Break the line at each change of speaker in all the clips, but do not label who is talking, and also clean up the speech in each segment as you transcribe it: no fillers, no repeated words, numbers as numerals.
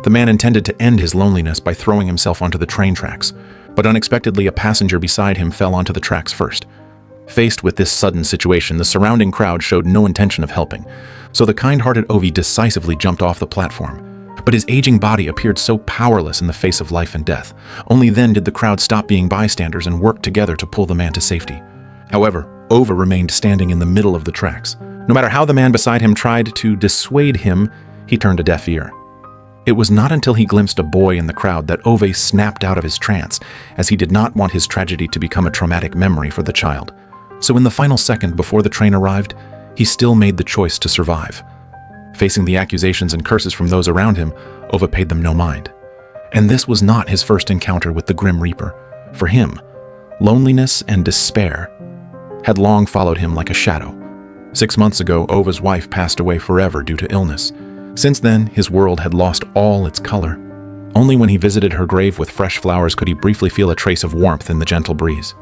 The man intended to end his loneliness by throwing himself onto the train tracks, but unexpectedly a passenger beside him fell onto the tracks first. Faced with this sudden situation, the surrounding crowd showed no intention of helping, so the kind-hearted Ovi decisively jumped off the platform. But his aging body appeared so powerless in the face of life and death. Only then did the crowd stop being bystanders and work together to pull the man to safety. However, Ova remained standing in the middle of the tracks. No matter how the man beside him tried to dissuade him, he turned a deaf ear. It was not until he glimpsed a boy in the crowd that Ove snapped out of his trance, as he did not want his tragedy to become a traumatic memory for the child. So in the final second before the train arrived, he still made the choice to survive. Facing the accusations and curses from those around him, Ova paid them no mind. And this was not his first encounter with the Grim Reaper. For him, loneliness and despair had long followed him like a shadow. 6 months ago, Ova's wife passed away forever due to illness. Since then, his world had lost all its color. Only when he visited her grave with fresh flowers could he briefly feel a trace of warmth in the gentle breeze.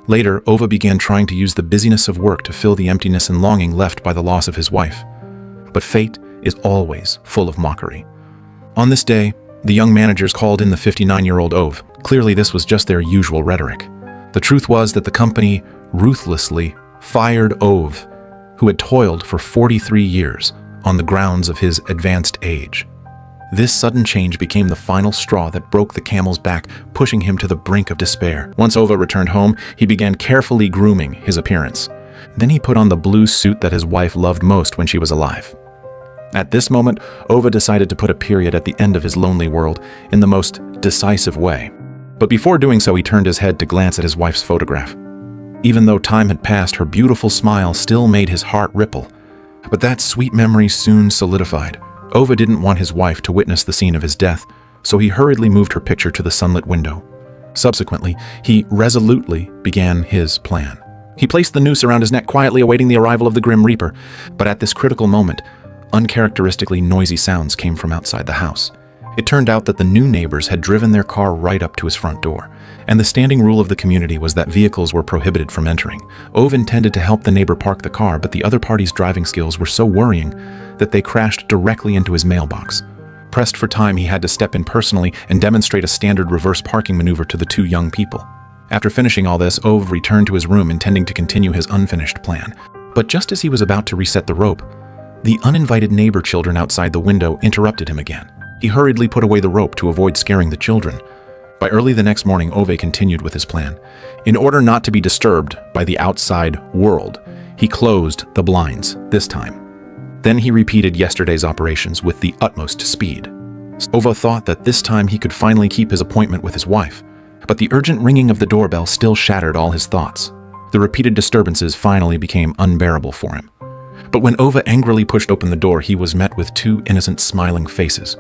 Later, Ova began trying to use the busyness of work to fill the emptiness and longing left by the loss of his wife. But fate is always full of mockery. On this day, the young managers called in the 59-year-old Ove. Clearly, this was just their usual rhetoric. The truth was that the company ruthlessly fired Ove, who had toiled for 43 years on the grounds of his advanced age. This sudden change became the final straw that broke the camel's back, pushing him to the brink of despair. Once Ova returned home, he began carefully grooming his appearance. Then he put on the blue suit that his wife loved most when she was alive. At this moment, Ova decided to put a period at the end of his lonely world in the most decisive way. But before doing so, he turned his head to glance at his wife's photograph. Even though time had passed, her beautiful smile still made his heart ripple. But that sweet memory soon solidified. Ova didn't want his wife to witness the scene of his death, so he hurriedly moved her picture to the sunlit window. Subsequently, he resolutely began his plan. He placed the noose around his neck, quietly awaiting the arrival of the Grim Reaper. But at this critical moment, uncharacteristically noisy sounds came from outside the house. It turned out that the new neighbors had driven their car right up to his front door, and the standing rule of the community was that vehicles were prohibited from entering. Ove intended to help the neighbor park the car, but the other party's driving skills were so worrying that they crashed directly into his mailbox. Pressed for time, he had to step in personally and demonstrate a standard reverse parking maneuver to the two young people. After finishing all this, Ove returned to his room intending to continue his unfinished plan. But just as he was about to reset the rope, the uninvited neighbor children outside the window interrupted him again. He hurriedly put away the rope to avoid scaring the children. By early the next morning, Ove continued with his plan. In order not to be disturbed by the outside world, he closed the blinds this time. Then he repeated yesterday's operations with the utmost speed. Ove thought that this time he could finally keep his appointment with his wife, but the urgent ringing of the doorbell still shattered all his thoughts. The repeated disturbances finally became unbearable for him. But when Ove angrily pushed open the door, he was met with two innocent, smiling faces.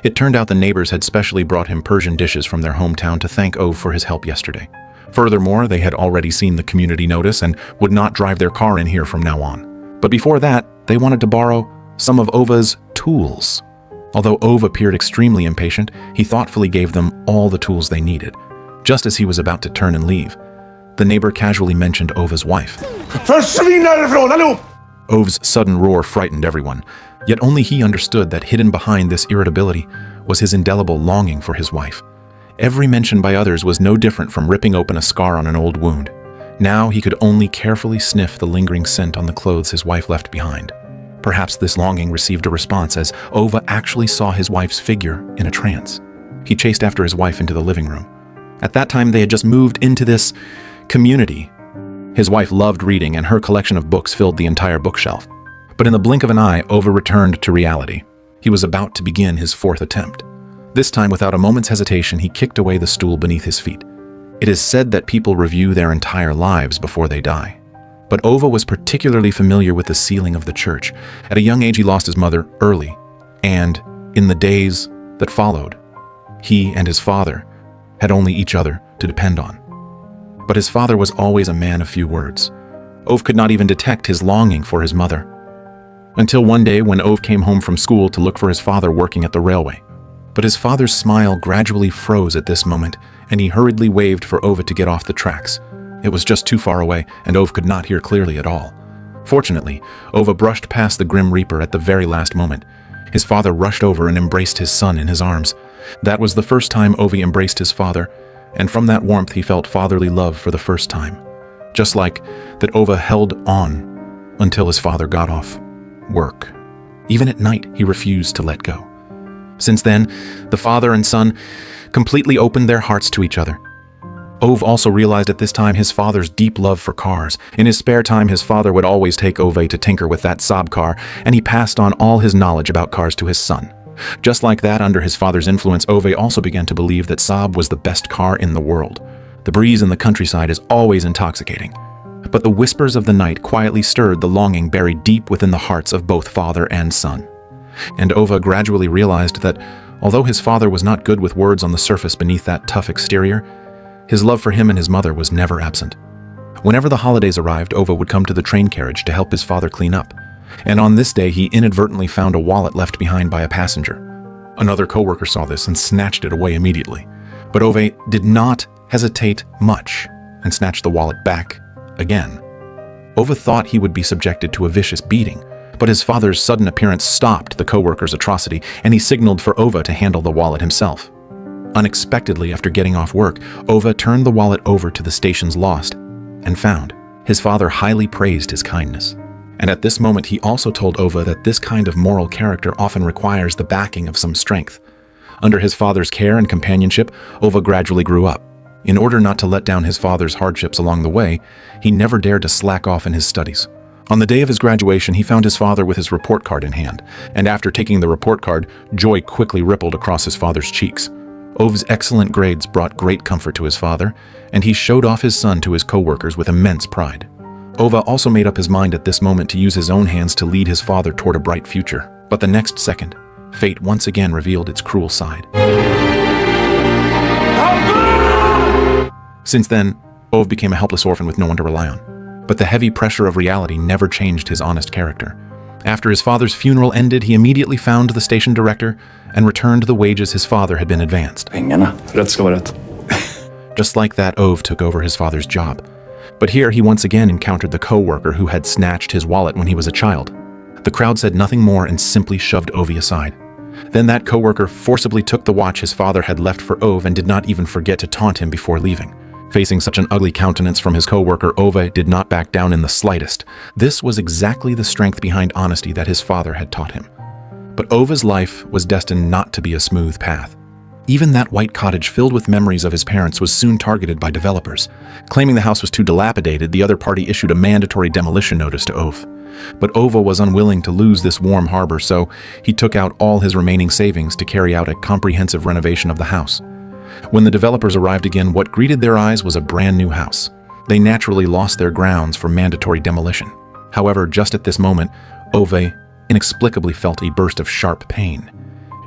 It turned out the neighbors had specially brought him Persian dishes from their hometown to thank Ove for his help yesterday. Furthermore, they had already seen the community notice and would not drive their car in here from now on. But before that, they wanted to borrow some of Ova's tools. Although Ove appeared extremely impatient, he thoughtfully gave them all the tools they needed. Just as he was about to turn and leave, the neighbor casually mentioned Ova's wife. Ove's sudden roar frightened everyone, yet only he understood that hidden behind this irritability was his indelible longing for his wife. Every mention by others was no different from ripping open a scar on an old wound. Now he could only carefully sniff the lingering scent on the clothes his wife left behind. Perhaps this longing received a response as Ove actually saw his wife's figure in a trance. He chased after his wife into the living room. At that time, they had just moved into this community. His wife loved reading, and her collection of books filled the entire bookshelf. But in the blink of an eye, Ove returned to reality. He was about to begin his fourth attempt. This time, without a moment's hesitation, he kicked away the stool beneath his feet. It is said that people review their entire lives before they die. But Ove was particularly familiar with the ceiling of the church. At a young age, he lost his mother early, and in the days that followed, he and his father had only each other to depend on. But his father was always a man of few words. Ove could not even detect his longing for his mother. Until one day when Ove came home from school to look for his father working at the railway. But his father's smile gradually froze at this moment, and he hurriedly waved for Ove to get off the tracks. It was just too far away, and Ove could not hear clearly at all. Fortunately, Ove brushed past the Grim Reaper at the very last moment. His father rushed over and embraced his son in his arms. That was the first time Ove embraced his father, and from that warmth he felt fatherly love for the first time. Just like that, Ove held on until his father got off work. Even at night, he refused to let go. Since then, the father and son completely opened their hearts to each other. Ove also realized at this time his father's deep love for cars. In his spare time, his father would always take Ove to tinker with that Saab car, and he passed on all his knowledge about cars to his son. Just like that, under his father's influence, Ove also began to believe that Saab was the best car in the world. The breeze in the countryside is always intoxicating. But the whispers of the night quietly stirred the longing buried deep within the hearts of both father and son. And Ove gradually realized that, although his father was not good with words on the surface beneath that tough exterior, his love for him and his mother was never absent. Whenever the holidays arrived, Ove would come to the train carriage to help his father clean up. And on this day, he inadvertently found a wallet left behind by a passenger. Another coworker saw this and snatched it away immediately. But Ove did not hesitate much and snatched the wallet back again. Ove thought he would be subjected to a vicious beating, but his father's sudden appearance stopped the coworker's atrocity, and he signaled for Ove to handle the wallet himself. Unexpectedly, after getting off work, Ove turned the wallet over to the station's lost and found. His father highly praised his kindness. And at this moment, he also told Ove that this kind of moral character often requires the backing of some strength. Under his father's care and companionship, Ove gradually grew up. In order not to let down his father's hardships along the way, he never dared to slack off in his studies. On the day of his graduation, he found his father with his report card in hand, and after taking the report card, joy quickly rippled across his father's cheeks. Ove's excellent grades brought great comfort to his father, and he showed off his son to his co-workers with immense pride. Ove also made up his mind at this moment to use his own hands to lead his father toward a bright future. But the next second, fate once again revealed its cruel side. Since then, Ove became a helpless orphan with no one to rely on. But the heavy pressure of reality never changed his honest character. After his father's funeral ended, he immediately found the station director and returned the wages his father had been advanced.
Pengarna. Rätt ska vara rätt.
Just like that, Ove took over his father's job. But here he once again encountered the co-worker who had snatched his wallet when he was a child. The crowd said nothing more and simply shoved Ove aside. Then that co-worker forcibly took the watch his father had left for Ove and did not even forget to taunt him before leaving. Facing such an ugly countenance from his co-worker, Ove did not back down in the slightest. This was exactly the strength behind honesty that his father had taught him. But Ove's life was destined not to be a smooth path. Even that white cottage filled with memories of his parents was soon targeted by developers. Claiming the house was too dilapidated, the other party issued a mandatory demolition notice to Ove. But Ove was unwilling to lose this warm harbor, so he took out all his remaining savings to carry out a comprehensive renovation of the house. When the developers arrived again, what greeted their eyes was a brand new house. They naturally lost their grounds for mandatory demolition. However, just at this moment, Ove inexplicably felt a burst of sharp pain.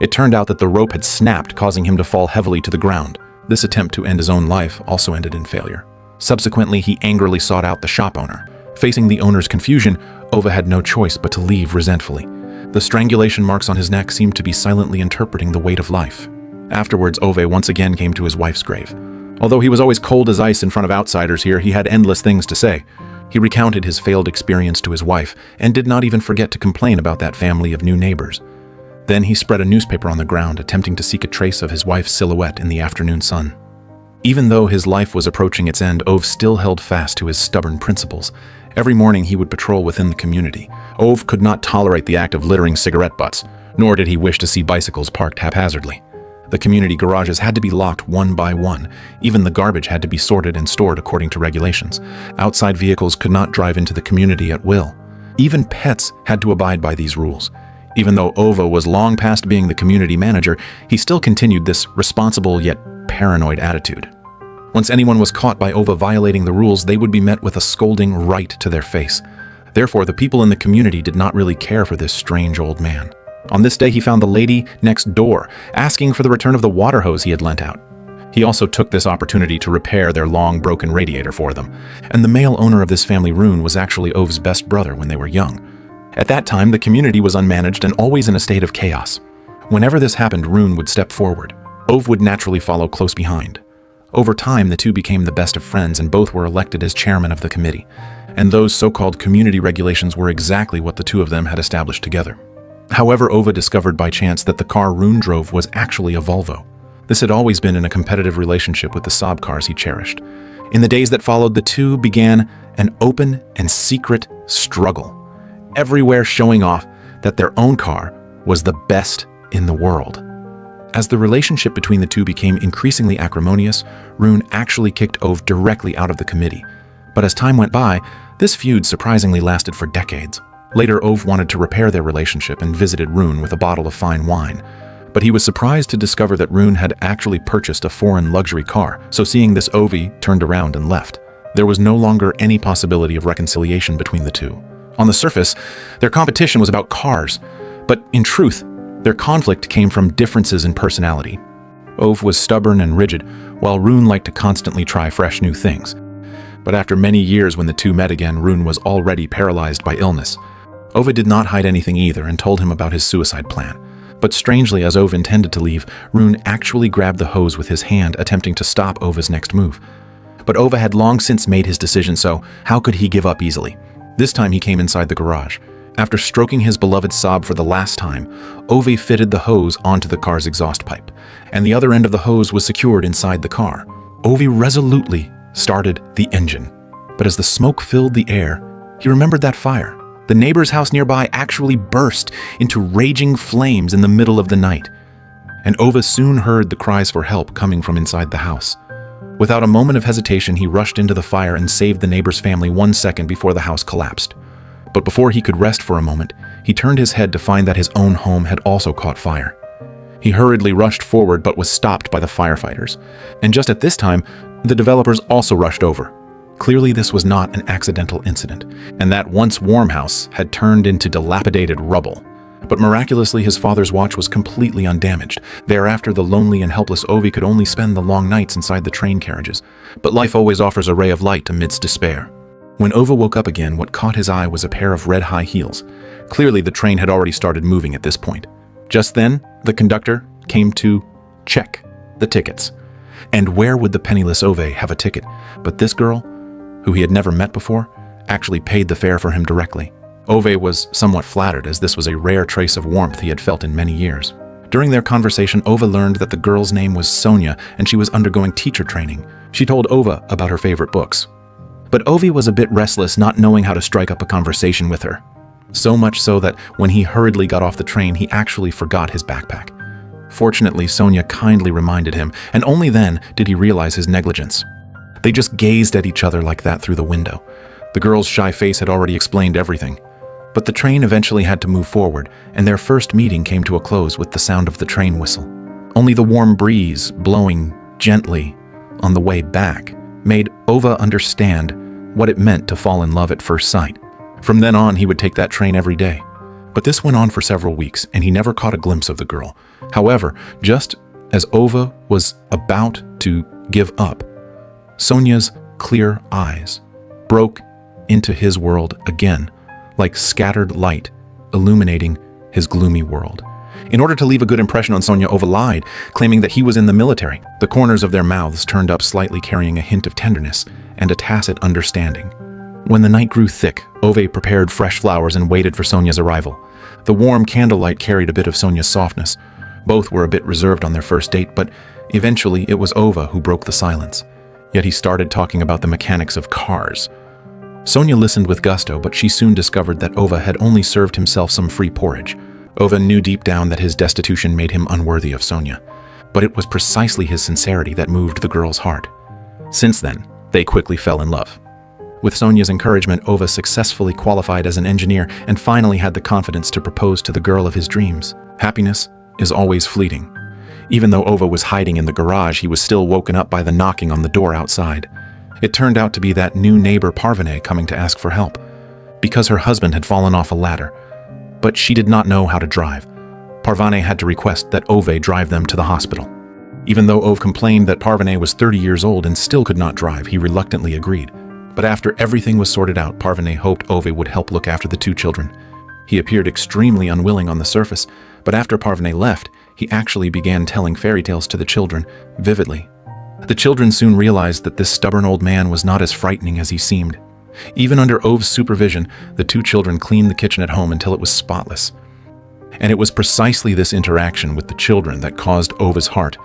It turned out that the rope had snapped, causing him to fall heavily to the ground. This attempt to end his own life also ended in failure. Subsequently, he angrily sought out the shop owner. Facing the owner's confusion, Ove had no choice but to leave resentfully. The strangulation marks on his neck seemed to be silently interpreting the weight of life. Afterwards, Ove once again came to his wife's grave. Although he was always cold as ice in front of outsiders here, he had endless things to say. He recounted his failed experience to his wife and did not even forget to complain about that family of new neighbors. Then he spread a newspaper on the ground, attempting to seek a trace of his wife's silhouette in the afternoon sun. Even though his life was approaching its end, Ove still held fast to his stubborn principles. Every morning he would patrol within the community. Ove could not tolerate the act of littering cigarette butts, nor did he wish to see bicycles parked haphazardly. The community garages had to be locked one by one. Even the garbage had to be sorted and stored according to regulations. Outside vehicles could not drive into the community at will. Even pets had to abide by these rules. Even though Ove was long past being the community manager, he still continued this responsible yet paranoid attitude. Once anyone was caught by Ove violating the rules, they would be met with a scolding right to their face. Therefore, the people in the community did not really care for this strange old man. On this day, he found the lady next door, asking for the return of the water hose he had lent out. He also took this opportunity to repair their long broken radiator for them, and the male owner of this family rune was actually Ove's best brother when they were young. At that time, the community was unmanaged and always in a state of chaos. Whenever this happened, Rune would step forward. Ove would naturally follow close behind. Over time, the two became the best of friends and both were elected as chairman of the committee. And those so-called community regulations were exactly what the two of them had established together. However, Ova discovered by chance that the car Rune drove was actually a Volvo. This had always been in a competitive relationship with the Saab cars he cherished. In the days that followed, the two began an open and secret struggle, everywhere showing off that their own car was the best in the world. As the relationship between the two became increasingly acrimonious, Rune actually kicked Ove directly out of the committee. But as time went by, this feud surprisingly lasted for decades. Later, Ove wanted to repair their relationship and visited Rune with a bottle of fine wine. But he was surprised to discover that Rune had actually purchased a foreign luxury car, so seeing this, Ove turned around and left. There was no longer any possibility of reconciliation between the two. On the surface, their competition was about cars, but in truth, their conflict came from differences in personality. Ove was stubborn and rigid, while Rune liked to constantly try fresh new things. But after many years when the two met again, Rune was already paralyzed by illness. Ove did not hide anything either and told him about his suicide plan. But strangely, as Ove intended to leave, Rune actually grabbed the hose with his hand, attempting to stop Ove's next move. But Ove had long since made his decision, so how could he give up easily? This time he came inside the garage. After stroking his beloved Saab for the last time, Ove fitted the hose onto the car's exhaust pipe, and the other end of the hose was secured inside the car. Ove resolutely started the engine. But as the smoke filled the air, he remembered that fire. The neighbor's house nearby actually burst into raging flames in the middle of the night, and Ove soon heard the cries for help coming from inside the house. Without a moment of hesitation, he rushed into the fire and saved the neighbor's family 1 second before the house collapsed. But before he could rest for a moment, he turned his head to find that his own home had also caught fire. He hurriedly rushed forward but was stopped by the firefighters. And just at this time, the developers also rushed over. Clearly, this was not an accidental incident, and that once warm house had turned into dilapidated rubble. But miraculously, his father's watch was completely undamaged. Thereafter, the lonely and helpless Ove could only spend the long nights inside the train carriages. But life always offers a ray of light amidst despair. When Ove woke up again, what caught his eye was a pair of red high heels. Clearly, the train had already started moving at this point. Just then, the conductor came to check the tickets. And where would the penniless Ove have a ticket? But this girl, who he had never met before, actually paid the fare for him directly. Ove was somewhat flattered, as this was a rare trace of warmth he had felt in many years. During their conversation, Ove learned that the girl's name was Sonia, and she was undergoing teacher training. She told Ove about her favorite books. But Ove was a bit restless, not knowing how to strike up a conversation with her. So much so that when he hurriedly got off the train, he actually forgot his backpack. Fortunately, Sonia kindly reminded him, and only then did he realize his negligence. They just gazed at each other like that through the window. The girl's shy face had already explained everything. But the train eventually had to move forward, and their first meeting came to a close with the sound of the train whistle. Only the warm breeze blowing gently on the way back made Ove understand what it meant to fall in love at first sight. From then on, he would take that train every day. But this went on for several weeks, and he never caught a glimpse of the girl. However, just as Ove was about to give up, Sonia's clear eyes broke into his world again, like scattered light illuminating his gloomy world. In order to leave a good impression on Sonia, Ove lied, claiming that he was in the military. The corners of their mouths turned up slightly, carrying a hint of tenderness and a tacit understanding. When the night grew thick, Ove prepared fresh flowers and waited for Sonia's arrival. The warm candlelight carried a bit of Sonia's softness. Both were a bit reserved on their first date, but eventually it was Ove who broke the silence. Yet he started talking about the mechanics of cars. Sonia listened with gusto, but she soon discovered that Ove had only served himself some free porridge. Ove knew deep down that his destitution made him unworthy of Sonia, but it was precisely his sincerity that moved the girl's heart. Since then, they quickly fell in love. With Sonia's encouragement, Ove successfully qualified as an engineer and finally had the confidence to propose to the girl of his dreams. Happiness is always fleeting. Even though Ove was hiding in the garage, he was still woken up by the knocking on the door outside. It turned out to be that new neighbor Parvane coming to ask for help, because her husband had fallen off a ladder. But she did not know how to drive. Parvane had to request that Ove drive them to the hospital. Even though Ove complained that Parvane was 30 years old and still could not drive, he reluctantly agreed. But after everything was sorted out, Parvane hoped Ove would help look after the two children. He appeared extremely unwilling on the surface, but after Parvane left, he actually began telling fairy tales to the children, vividly. The children soon realized that this stubborn old man was not as frightening as he seemed. Even under Ove's supervision, the two children cleaned the kitchen at home until it was spotless. And it was precisely this interaction with the children that caused Ove's heart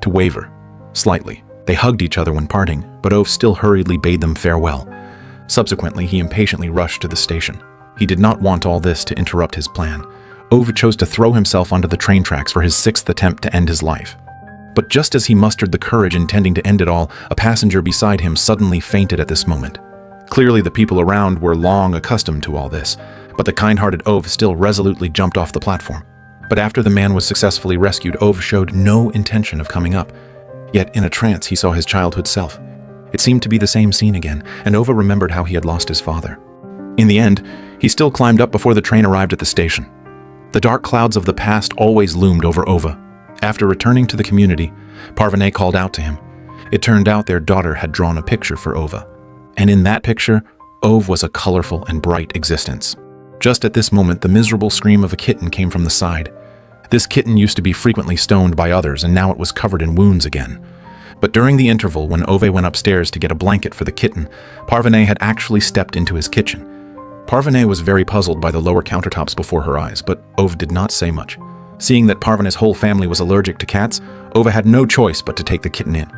to waver slightly. They hugged each other when parting, but Ove still hurriedly bade them farewell. Subsequently, he impatiently rushed to the station. He did not want all this to interrupt his plan. Ove chose to throw himself onto the train tracks for his 6th attempt to end his life. But just as he mustered the courage intending to end it all, a passenger beside him suddenly fainted at this moment. Clearly, the people around were long accustomed to all this, but the kind-hearted Ove still resolutely jumped off the platform. But after the man was successfully rescued, Ove showed no intention of coming up. Yet in a trance, he saw his childhood self. It seemed to be the same scene again, and Ove remembered how he had lost his father. In the end, he still climbed up before the train arrived at the station. The dark clouds of the past always loomed over Ove. After returning to the community, Parvane called out to him. It turned out their daughter had drawn a picture for Ove. And in that picture, Ove was a colorful and bright existence. Just at this moment, the miserable scream of a kitten came from the side. This kitten used to be frequently stoned by others, and now it was covered in wounds again. But during the interval when Ove went upstairs to get a blanket for the kitten, Parvane had actually stepped into his kitchen. Parvane was very puzzled by the lower countertops before her eyes, but Ove did not say much. Seeing that Parvane's whole family was allergic to cats, Ove had no choice but to take the kitten in.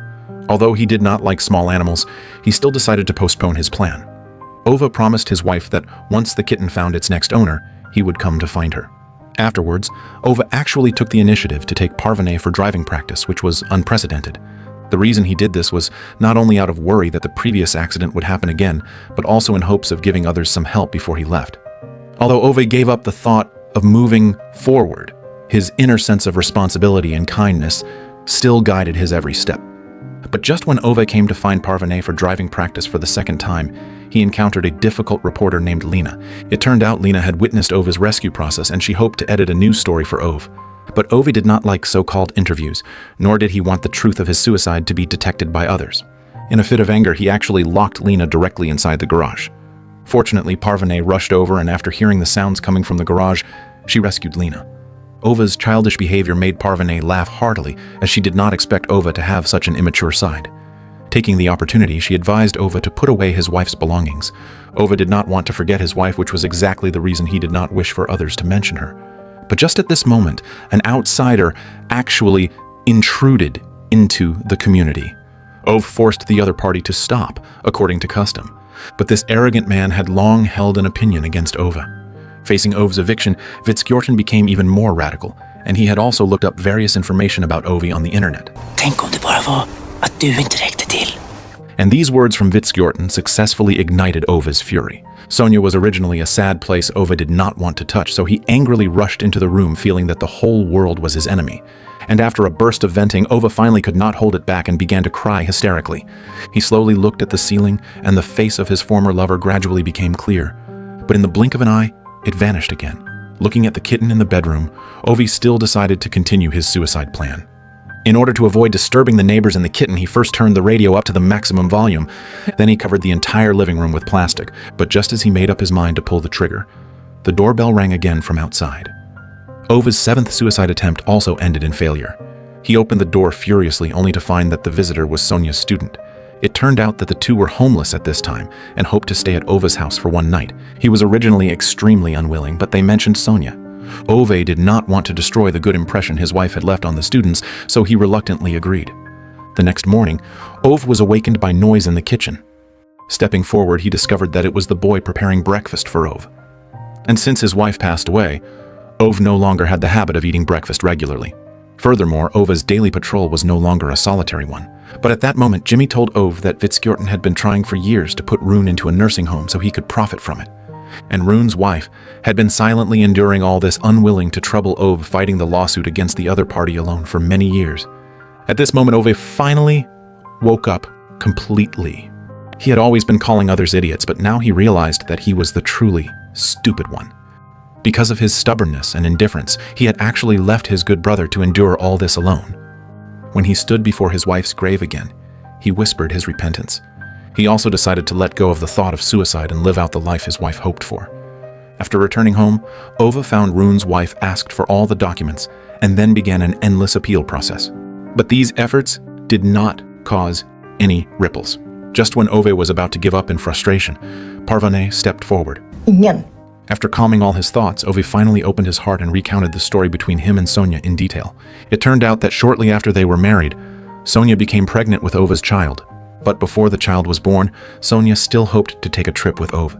Although he did not like small animals, he still decided to postpone his plan. Ove promised his wife that once the kitten found its next owner, he would come to find her. Afterwards, Ove actually took the initiative to take Parvane for driving practice, which was unprecedented. The reason he did this was not only out of worry that the previous accident would happen again, but also in hopes of giving others some help before he left. Although Ove gave up the thought of moving forward, his inner sense of responsibility and kindness still guided his every step. But just when Ove came to find Parvane for driving practice for the second time, he encountered a difficult reporter named Lena. It turned out Lena had witnessed Ove's rescue process, and she hoped to edit a news story for Ove. But Ove did not like so-called interviews, nor did he want the truth of his suicide to be detected by others. In a fit of anger, he actually locked Lena directly inside the garage. Fortunately, Parvane rushed over, and after hearing the sounds coming from the garage, she rescued Lena. Ove's childish behavior made Parvane laugh heartily, as she did not expect Ove to have such an immature side. Taking the opportunity, she advised Ove to put away his wife's belongings. Ove did not want to forget his wife, which was exactly the reason he did not wish for others to mention her. But just at this moment, an outsider actually intruded into the community. Ove forced the other party to stop, according to custom. But this arrogant man had long held an opinion against Ove. Facing Ove's eviction, Fitzgjorton became even more radical, and he had also looked up various information about Ove on the internet.
Tänk om det bara var att du inte räckte till.
And these words from Fitzgjorton successfully ignited Ove's fury. Sonia was originally a sad place Ove did not want to touch, so he angrily rushed into the room feeling that the whole world was his enemy. And after a burst of venting, Ove finally could not hold it back and began to cry hysterically. He slowly looked at the ceiling, and the face of his former lover gradually became clear. But in the blink of an eye, it vanished again. Looking at the kitten in the bedroom, Ove still decided to continue his suicide plan. In order to avoid disturbing the neighbors and the kitten, he first turned the radio up to the maximum volume. Then he covered the entire living room with plastic. But just as he made up his mind to pull the trigger, the doorbell rang again from outside. Ove's 7th suicide attempt also ended in failure. He opened the door furiously, only to find that the visitor was Sonia's student. It turned out that the two were homeless at this time and hoped to stay at Ove's house for one night. He was originally extremely unwilling, but they mentioned Sonia. Ove did not want to destroy the good impression his wife had left on the students, so he reluctantly agreed. The next morning, Ove was awakened by noise in the kitchen. Stepping forward, he discovered that it was the boy preparing breakfast for Ove. And since his wife passed away, Ove no longer had the habit of eating breakfast regularly. Furthermore, Ove's daily patrol was no longer a solitary one. But at that moment, Jimmy told Ove that Fitzgjorton had been trying for years to put Rune into a nursing home so he could profit from it. And Rune's wife had been silently enduring all this, unwilling to trouble Ove, fighting the lawsuit against the other party alone for many years. At this moment, Ove finally woke up completely. He had always been calling others idiots, but now he realized that he was the truly stupid one. Because of his stubbornness and indifference, he had actually left his good brother to endure all this alone. When he stood before his wife's grave again, he whispered his repentance. He also decided to let go of the thought of suicide and live out the life his wife hoped for. After returning home, Ove found Rune's wife asked for all the documents and then began an endless appeal process. But these efforts did not cause any ripples. Just when Ove was about to give up in frustration, Parvane stepped forward.
Ingen.
After calming all his thoughts, Ovi finally opened his heart and recounted the story between him and Sonia in detail. It turned out that shortly after they were married, Sonia became pregnant with Ova's child. But before the child was born, Sonia still hoped to take a trip with Ove.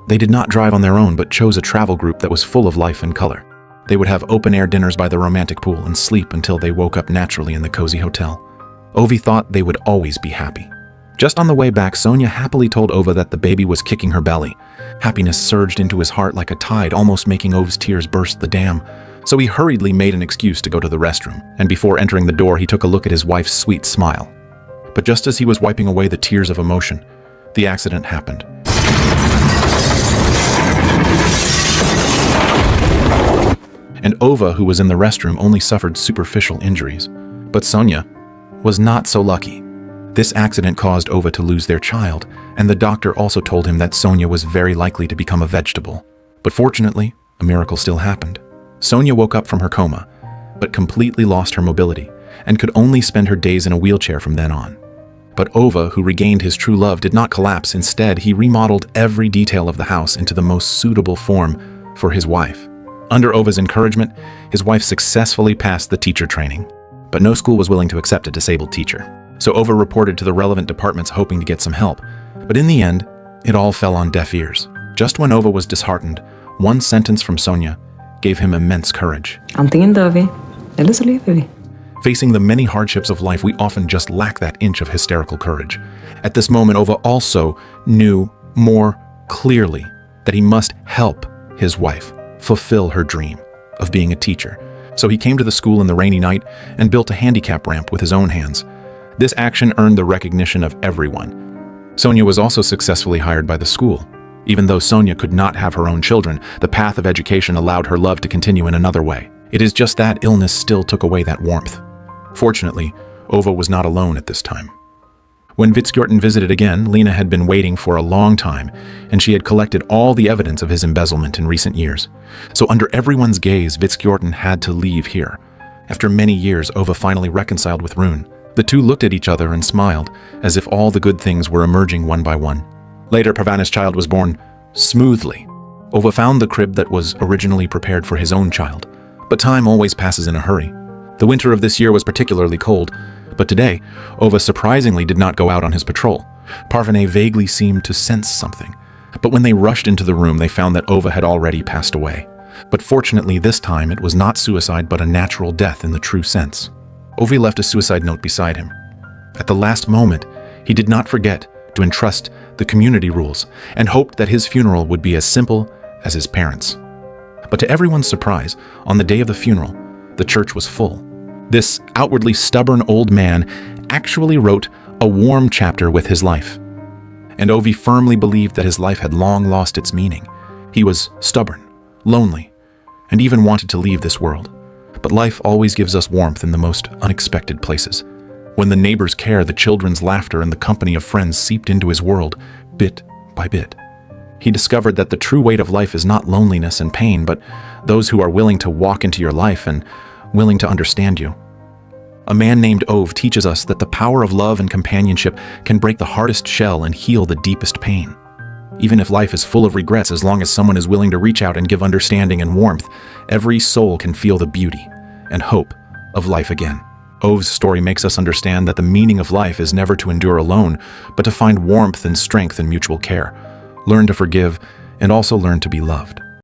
They did not drive on their own, but chose a travel group that was full of life and color. They would have open-air dinners by the romantic pool and sleep until they woke up naturally in the cozy hotel. Ovi thought they would always be happy. Just on the way back, Sonia happily told Ova that the baby was kicking her belly. Happiness surged into his heart like a tide, almost making Ove's tears burst the dam. So he hurriedly made an excuse to go to the restroom, and before entering the door, he took a look at his wife's sweet smile. But just as he was wiping away the tears of emotion, the accident happened. And Ova, who was in the restroom, only suffered superficial injuries. But Sonia was not so lucky. This accident caused Ova to lose their child, and the doctor also told him that Sonia was very likely to become a vegetable. But fortunately, a miracle still happened. Sonia woke up from her coma, but completely lost her mobility, and could only spend her days in a wheelchair from then on. But Ova, who regained his true love, did not collapse. Instead, he remodeled every detail of the house into the most suitable form for his wife. Under Ova's encouragement, his wife successfully passed the teacher training. But no school was willing to accept a disabled teacher. So Ova reported to the relevant departments hoping to get some help. But in the end, it all fell on deaf ears. Just when Ova was disheartened, one sentence from Sonia gave him immense courage.
Antingen dör vi, eller så lever vi.
Facing the many hardships of life, we often just lack that inch of hysterical courage. At this moment, Ova also knew more clearly that he must help his wife fulfill her dream of being a teacher. So he came to the school in the rainy night and built a handicap ramp with his own hands. This action earned the recognition of everyone. Sonia was also successfully hired by the school. Even though Sonia could not have her own children, the path of education allowed her love to continue in another way. It is just that illness still took away that warmth. Fortunately, Ova was not alone at this time. When Vitskjorten visited again, Lena had been waiting for a long time, and she had collected all the evidence of his embezzlement in recent years. So under everyone's gaze, Vitskjorten had to leave here. After many years, Ova finally reconciled with Rune. The two looked at each other and smiled, as if all the good things were emerging one by one. Later, Pavana's child was born smoothly. Ova found the crib that was originally prepared for his own child. But time always passes in a hurry. The winter of this year was particularly cold, but today, Ova surprisingly did not go out on his patrol. Parvane vaguely seemed to sense something. But when they rushed into the room, they found that Ova had already passed away. But fortunately, this time it was not suicide but a natural death in the true sense. Ovi left a suicide note beside him. At the last moment, he did not forget to entrust the community rules and hoped that his funeral would be as simple as his parents'. But to everyone's surprise, on the day of the funeral, the church was full. This outwardly stubborn old man actually wrote a warm chapter with his life. And Ovi firmly believed that his life had long lost its meaning. He was stubborn, lonely, and even wanted to leave this world. But life always gives us warmth in the most unexpected places. When the neighbors' care, the children's laughter, and the company of friends seeped into his world, bit by bit. He discovered that the true weight of life is not loneliness and pain, but those who are willing to walk into your life and willing to understand you. A man named Ove teaches us that the power of love and companionship can break the hardest shell and heal the deepest pain. Even if life is full of regrets, as long as someone is willing to reach out and give understanding and warmth, every soul can feel the beauty and hope of life again. Ove's story makes us understand that the meaning of life is never to endure alone, but to find warmth and strength in mutual care, learn to forgive, and also learn to be loved.